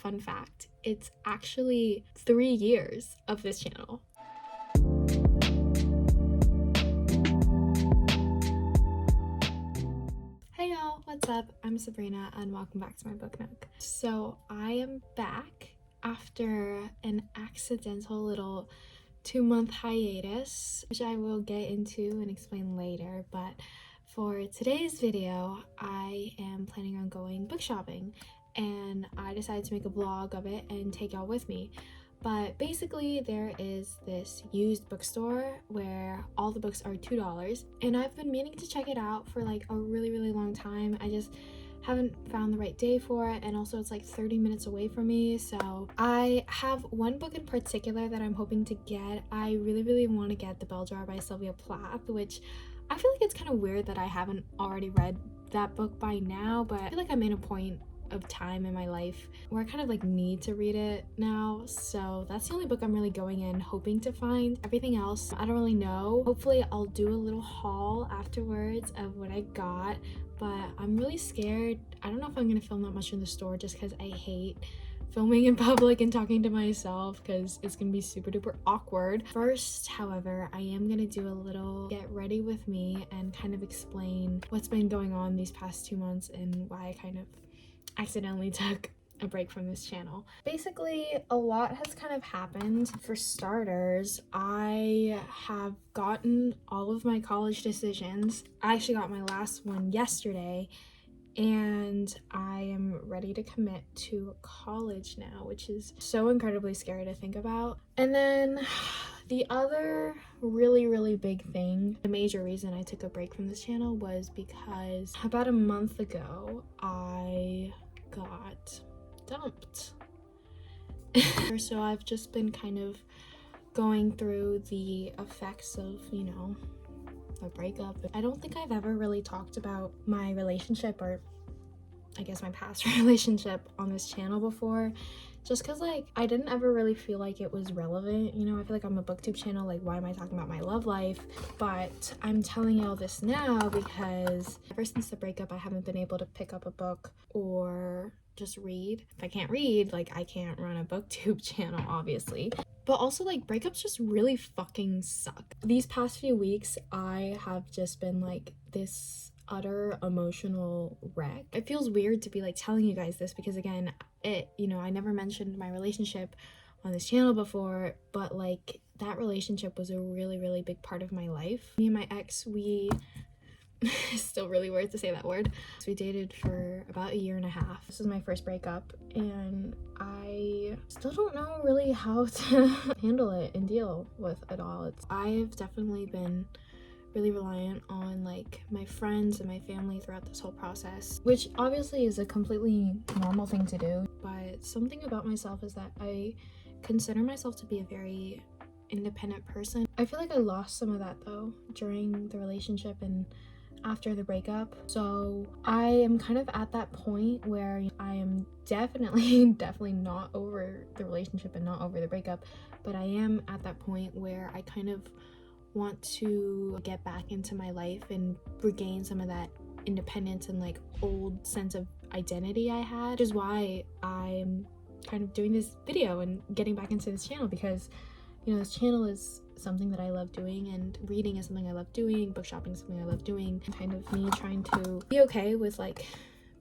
Fun fact, it's actually 3 years of this channel. Hey y'all, what's up? I'm Sabrina and welcome back to my book nook. So I am back after an accidental little 2-month hiatus, which I will get into and explain later, but for today's video, I am planning on going book shopping, and I decided to make a vlog of it and take y'all with me. But basically, there is this used bookstore where all the books are $2, and I've been meaning to check it out for like a really long time. I just haven't found the right day for it, and also it's like 30 minutes away from me. So I have one book in particular that I'm hoping to get. I really want to get The Bell Jar by Sylvia Plath, which I feel like it's kind of weird that I haven't already read that book by now, but I feel like I'm in a point of time in my life where I kind of like need to read it now. So that's the only book I'm really going in hoping to find. Everything else I don't really know. Hopefully I'll do a little haul afterwards of what I got, but I'm really scared. I don't know if I'm gonna film that much in the store just because I hate filming in public and talking to myself because it's gonna be super duper awkward. First, however, I am gonna do a little get ready with me and kind of explain what's been going on these past 2 months and why I kind of accidentally took a break from this channel. Basically, a lot has kind of happened. For starters, I have gotten all of my college decisions. I actually got my last one yesterday, and I am ready to commit to college now, which is so incredibly scary to think about. And then the other really big thing, the major reason I took a break from this channel was because about a month ago I got dumped. So I've just been kind of going through the effects of, you know, a breakup. I don't think I've ever really talked about my relationship, or I guess my past relationship, on this channel before, just because like I didn't ever really feel like it was relevant. You know, I feel like I'm a booktube channel, like why am I talking about my love life? But I'm telling y'all this now because ever since the breakup I haven't been able to pick up a book or just read. If I can't read, like I can't run a booktube channel, obviously. But also, like, breakups just really fucking suck. These past few weeks, I have just been like this utter emotional wreck. It feels weird to be like telling you guys this because again, you know, I never mentioned my relationship on this channel before, but like that relationship was a really big part of my life. Me and my ex, we it's still really weird to say that word. So we dated for about 1.5 years. This was my first breakup, and I still don't know really how to handle it and deal with it all. I've definitely been really reliant on like my friends and my family throughout this whole process, which obviously is a completely normal thing to do. But something about myself is that I consider myself to be a very independent person. I feel like I lost some of that though during the relationship and after the breakup. So I am kind of at that point where I am definitely not over the relationship and not over the breakup, but I am at that point where I kind of want to get back into my life and regain some of that independence and like old sense of identity I had, which is why I'm kind of doing this video and getting back into this channel, because you know, this channel is something that I love doing, and reading is something I love doing, book shopping is something I love doing, and kind of me trying to be okay with like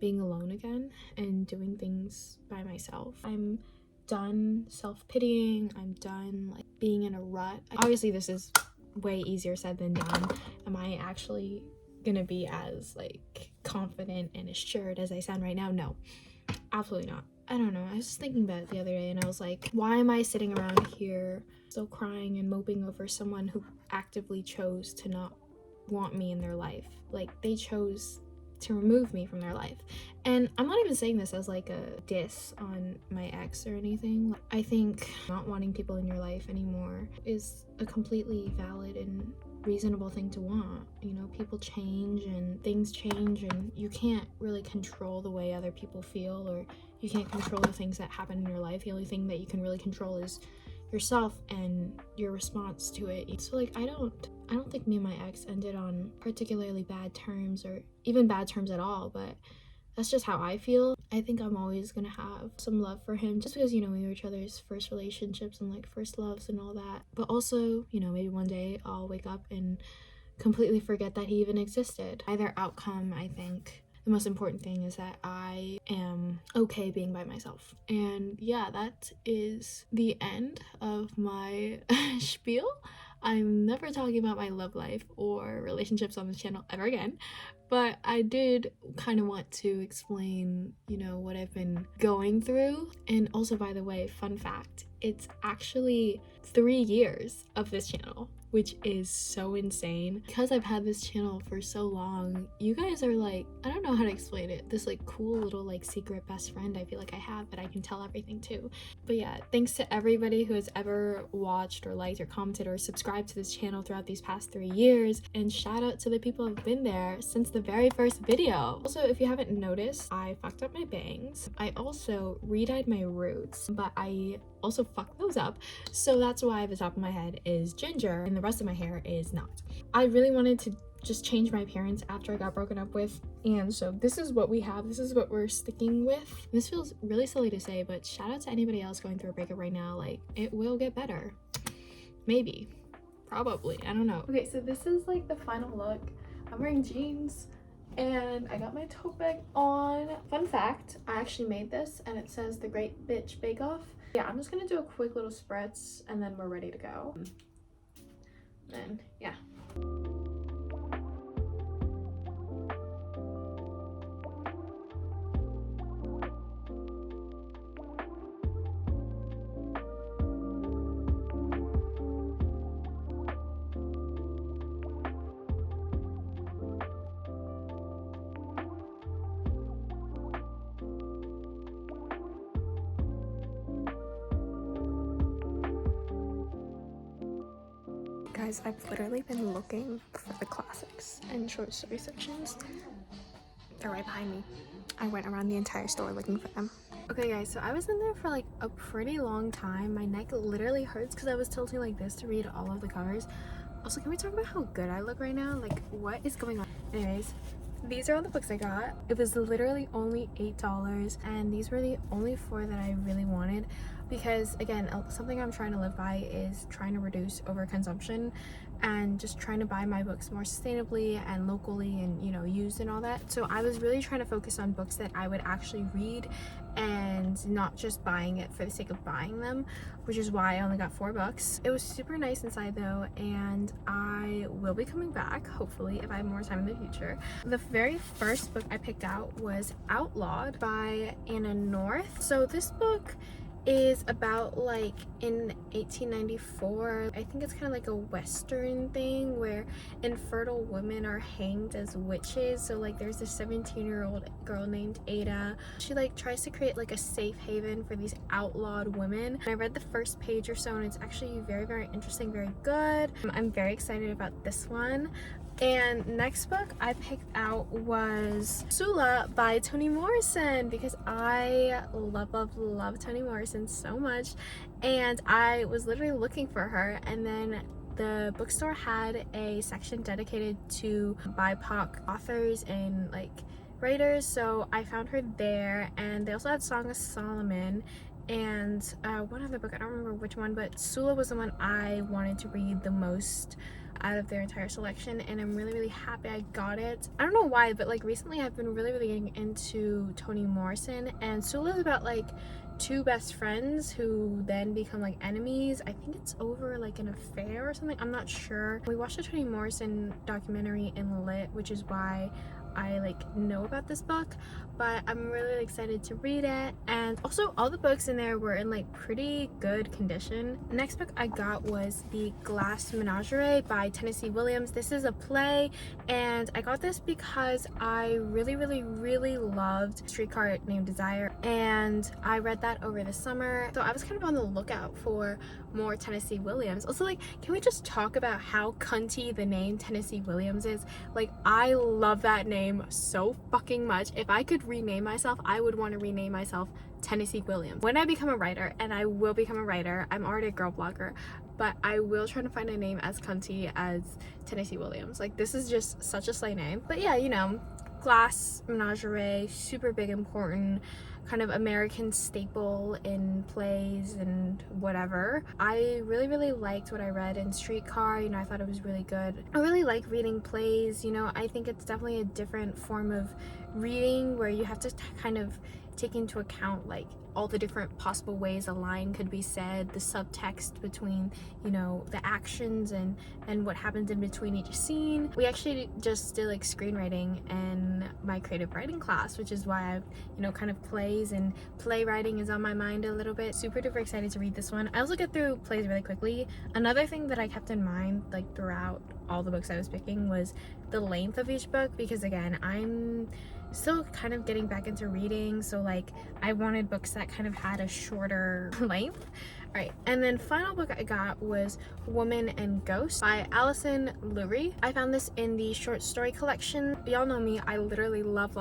being alone again and doing things by myself. I'm done self-pitying. I'm done like being in a rut. Obviously this is way easier said than done. Am I actually gonna be as like confident and assured as I sound right now? No, absolutely not. I don't know, I was just thinking about it the other day and I was like, why am I sitting around here still crying and moping over someone who actively chose to not want me in their life? Like, they chose to remove me from their life. And I'm not even saying this as like a diss on my ex or anything. I think not wanting people in your life anymore is a completely valid and reasonable thing to want. You know, people change and things change, and you can't really control the way other people feel, or you can't control the things that happen in your life. The only thing that you can really control is yourself and your response to it. So like I don't think me and my ex ended on particularly bad terms, or even bad terms at all, but that's just how I feel. I think I'm always gonna have some love for him just because, you know, we were each other's first relationships and like first loves and all that. But also, you know, maybe one day I'll wake up and completely forget that he even existed. Either outcome, I think the most important thing is that I am okay being by myself. And yeah, that is the end of my spiel. I'm never talking about my love life or relationships on this channel ever again, but I did kind of want to explain, you know, what I've been going through. And also, by the way, fun fact, it's actually 3 years of this channel, which is so insane. Because I've had this channel for so long, you guys are like, I don't know how to explain it, this like cool little like secret best friend I feel like I have that I can tell everything to. But yeah, thanks to everybody who has ever watched or liked or commented or subscribed to this channel throughout these past 3 years, and shout out to the people who've been there since the very first video. Also, if you haven't noticed, I fucked up my bangs. I also re-dyed my roots, but I also fucked those up, so that's why the top of my head is ginger and the rest of my hair is not. I really wanted to just change my appearance after I got broken up with, and so this is what we have. This is what we're sticking with. This feels really silly to say, but shout out to anybody else going through a breakup right now. Like, it will get better. Maybe. Probably. I don't know. Okay, so this is like the final look. I'm wearing jeans and I got my tote bag on. Fun fact, I actually made this and it says the Great Bitch Bake Off. Yeah, I'm just gonna do a quick little spritz and then we're ready to go. Then, yeah. Guys, I've literally been looking for the classics and short story sections. They're right behind me. I went around the entire store looking for them. Okay guys, so I was in there for like a pretty long time. My neck literally hurts because I was tilting like this to read all of the covers. Also, can we talk about how good I look right now? Like, what is going on? Anyways, these are all the books I got. It was literally only $8 and these were the only 4 that I really wanted, because again, something I'm trying to live by is trying to reduce overconsumption and just trying to buy my books more sustainably and locally and, you know, used and all that. So I was really trying to focus on books that I would actually read and not just buying it for the sake of buying them, which is why I only got 4 books. It was super nice inside though, and I will be coming back hopefully if I have more time in the future. The very first book I picked out was Outlawed by Anna North. So this book is about like in 1894. I think it's kind of like a western thing where infertile women are hanged as witches. So like there's this 17-year-old girl named Ada. She like tries to create like a safe haven for these outlawed women. And I read the first page or so and it's actually very, very interesting, very good. I'm very excited about this one. And next book I picked out was Sula by Toni Morrison, because I love Toni Morrison so much, and I was literally looking for her, and then the bookstore had a section dedicated to BIPOC authors and like writers, so I found her there. And they also had Song of Solomon and one other book, I don't remember which one, but Sula was the one I wanted to read the most out of their entire selection, and I'm really happy I got it. I don't know why, but like recently I've been really getting into Toni Morrison, and Sula is about like 2 best friends who then become like enemies. I think it's over like an affair or something, I'm not sure. We watched a Toni Morrison documentary in Lit, which is why I like know about this book, but I'm really excited to read it. And also all the books in there were in like pretty good condition. Next book I got was The Glass Menagerie by Tennessee Williams. This is a play, and I got this because I really loved Streetcar Named Desire, and I read that over the summer, so I was kind of on the lookout for more Tennessee Williams. Also, like, can we just talk about how cunty the name Tennessee Williams is? Like, I love that name so fucking much. If I could rename myself, I would want to rename myself Tennessee Williams. When I become a writer, and I will become a writer, I'm already a girl blogger, but I will try to find a name as cunty as Tennessee Williams. Like, this is just such a slay name. But yeah, you know, glass menagerie, super big, important, kind of American staple in plays and whatever. I really liked what I read in Streetcar. You know, I thought it was really good. I really like reading plays. You know, I think it's definitely a different form of reading where you have to kind of take into account like all the different possible ways a line could be said, the subtext between, you know, the actions and what happens in between each scene. We actually just did like screenwriting in my creative writing class, which is why I've, you know, kind of plays and playwriting is on my mind a little bit. Super duper excited to read this one. I also get through plays really quickly. Another thing that I kept in mind like throughout all the books I was picking was the length of each book, because again, I'm still kind of getting back into reading, so like I wanted books that kind of had a shorter length. Alright, and then final book I got was Woman and Ghost by Alison Lurie. I found this in the short story collection. Y'all know me, I literally love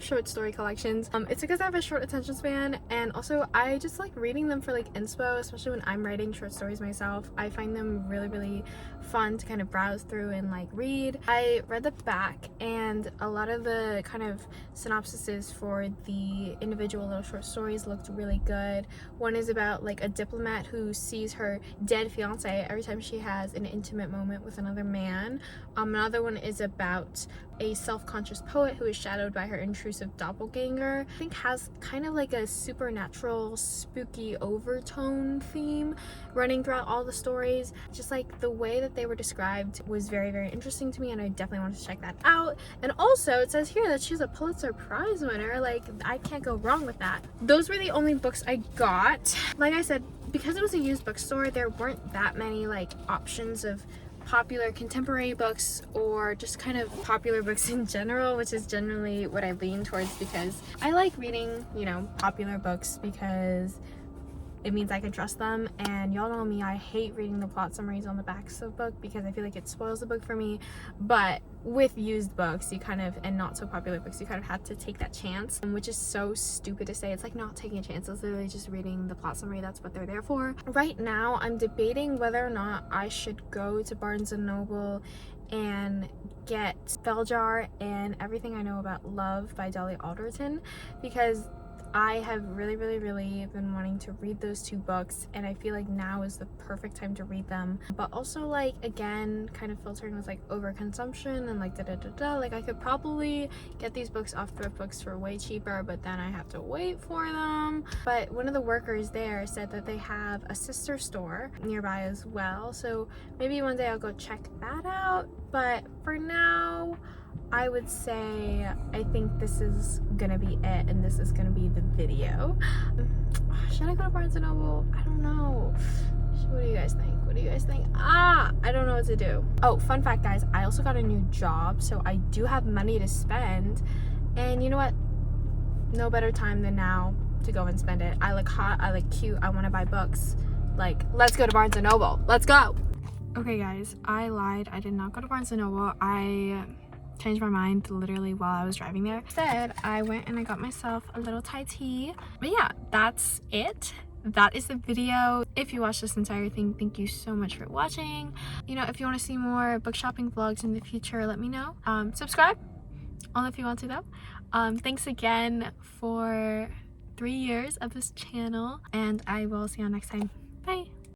short story collections. It's because I have a short attention span, and also I just like reading them for like inspo, especially when I'm writing short stories myself. I find them really fun to kind of browse through and like read. I read the back, and a lot of the kind of synopsises for the individual little short stories looked really good. One is about like a diplomat who sees her dead fiance every time she has an intimate moment with another man. Another one is about a self-conscious poet who is shadowed by her intrusive doppelganger. I think has kind of like a supernatural, spooky overtone theme running throughout all the stories. Just like the way that they were described was very interesting to me, and I definitely wanted to check that out. And also it says here that she's a Pulitzer Prize winner. Like, I can't go wrong with that. Those were the only books I got. Like I said, because it was a used bookstore, there weren't that many like options of popular contemporary books or just kind of popular books in general, which is generally what I lean towards, because I like reading, you know, popular books because it means I can trust them. And y'all know me, I hate reading the plot summaries on the backs of book because I feel like it spoils the book for me. But with used books, you kind of, and not so popular books, you kind of have to take that chance, which is so stupid to say. It's like not taking a chance, it's literally just reading the plot summary. That's what they're there for. Right now I'm debating whether or not I should go to Barnes & Noble and get Belljar and Everything I Know About Love by Dolly Alderton, because I have really been wanting to read those two books, and I feel like now is the perfect time to read them. But also, like, again, kind of filtering with like overconsumption and like like I could probably get these books off thrift books for way cheaper, but then I have to wait for them. But one of the workers there said that they have a sister store nearby as well, so maybe one day I'll go check that out. But for now, I would say I think this is gonna be it, and this is gonna be the video. Should I go to Barnes & Noble? I don't know. What do you guys think? What do you guys think? I don't know what to do. Oh, fun fact, guys, I also got a new job, so I do have money to spend, and you know what? No better time than now to go and spend it. I look hot, I look cute, I want to buy books. Like, let's go to Barnes & Noble. Let's go! Okay, guys, I lied. I did not go to Barnes & Noble. I changed my mind literally while I was driving there. Instead, I went and I got myself a little Thai tea. But yeah, that's it. That is the video. If you watched this entire thing, thank you so much for watching. You know, if you want to see more book shopping vlogs in the future, let me know. Subscribe, only if you want to though. Thanks again for 3 years of this channel, and I will see you next time. Bye.